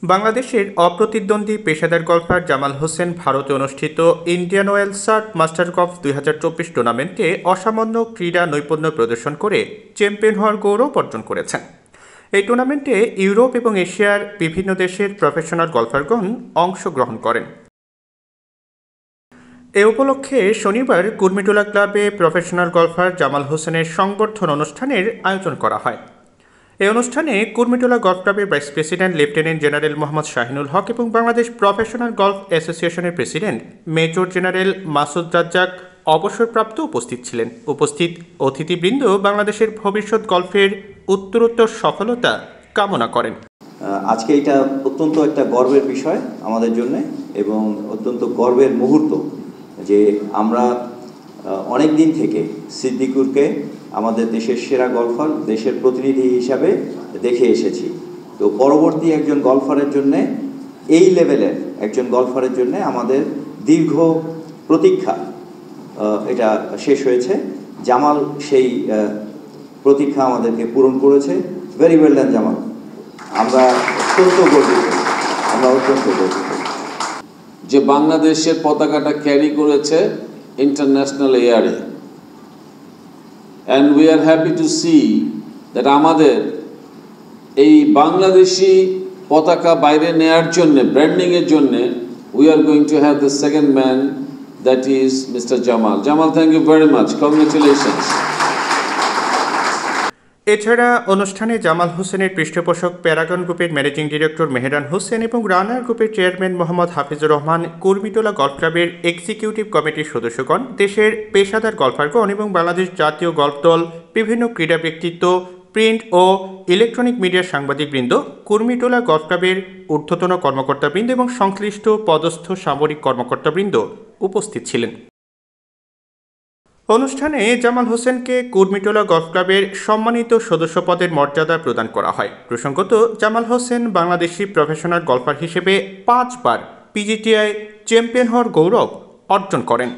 বাংলাদেশের অপ্রতিদ্বন্দ্বী পেশাদার গলফার জামাল হোসেন ভারতে অনুষ্ঠিত ইন্ডিয়ান ওয়েলস মাস্টার কাপ 2024 টুর্নামেন্টে অসামান্য ক্রীড়া নৈপুণ্য প্রদর্শন করে চ্যাম্পিয়ন হওয়ার গৌরব অর্জন করেছেন। এই টুর্নামেন্টে ইউরোপ এবং এশিয়ার বিভিন্ন দেশের প্রফেশনাল গলফারগণ অংশগ্রহণ করেন। এ উপলক্ষে শনিবার কুর্মিটোলা ক্লাবে প্রফেশনাল গলফার জামাল হোসেনের সংবর্ধনা অনুষ্ঠানের আয়োজন করা হয়। এই অনুষ্ঠানে কুর্মিটোলা গলফ ক্লাবের vice president lieutenant general Mohammad Shahinul Haque এবং বাংলাদেশ প্রফেশনাল গলফ অ্যাসোসিয়েশনের president major general Masud Razzaq অবসরপ্রাপ্ত উপস্থিত ছিলেন। উপস্থিত অতিথিবৃন্দ বাংলাদেশের ভবিষ্যৎ গলফের উত্তরোত্তর সফলতা কামনা করেন। আজকে এটা অত্যন্ত একটা গর্বের বিষয় আমাদের জন্য এবং অত্যন্ত গর্বের মুহূর্ত যে আমরা অনেক দিন থেকে সিদ্দিকুরকে আমাদের দেশের সেরা গলফার, দেশের প্রতিনিধি হিসাবে দেখে এসেছি। তো পরবর্তী একজন গলফারের জন্য, এই লেভেলের একজন গলফারের জন্য আমাদের দীর্ঘ প্রতীক্ষা এটা শেষ হয়েছে। জামাল সেই প্রতীক্ষা আমাদেরকে পূরণ করেছে। Very well done Jamal. আমরা অত্যন্ত গর্বিত, যে বাংলাদেশের পতাকাটা ক্যারি করেছে ইন্টারন্যাশনাল এয়ারে। And we are happy to see that আমাদের এই বাংলাদেশি পতাকা বাইরে নেয়ার জন্যে, ব্র্যান্ডিংয়ের জন্যে we are going to have the second man, that is mister Jamal. Jamal, thank you very much, congratulations. এছাড়া অনুষ্ঠানে জামাল হোসেনের পৃষ্ঠপোষক প্যারাগন গ্রুপের ম্যানেজিং ডিরেক্টর মেহেরান হোসেন এবং রানার গ্রুপের চেয়ারম্যান মোহাম্মদ হাফিজুর রহমান, কুর্মিটোলা গলফ ক্লাবের এক্সিকিউটিভ কমিটির সদস্যগণ, দেশের পেশাদার গলফারগণ এবং বাংলাদেশ জাতীয় গলফ দল, বিভিন্ন ক্রীড়া ব্যক্তিত্ব, প্রিন্ট ও ইলেকট্রনিক মিডিয়ার সাংবাদিকবৃন্দ, কুর্মিটোলা গলফ ক্লাবের ঊর্ধ্বতন কর্মকর্তাবৃন্দ এবং সংশ্লিষ্ট পদস্থ সামরিক কর্মকর্তাবৃন্দ উপস্থিত ছিলেন। অনুষ্ঠানে জামাল হোসেনকে কুর্মিটোলা গলফ ক্লাবের সম্মানিত সদস্য পদের মর্যাদা প্রদান করা হয়। প্রসঙ্গত, জামাল হোসেন বাংলাদেশি প্রফেশনাল গলফার হিসেবে 5 বার পিজিটিআই চ্যাম্পিয়ন হওয়ার গৌরব অর্জন করেন।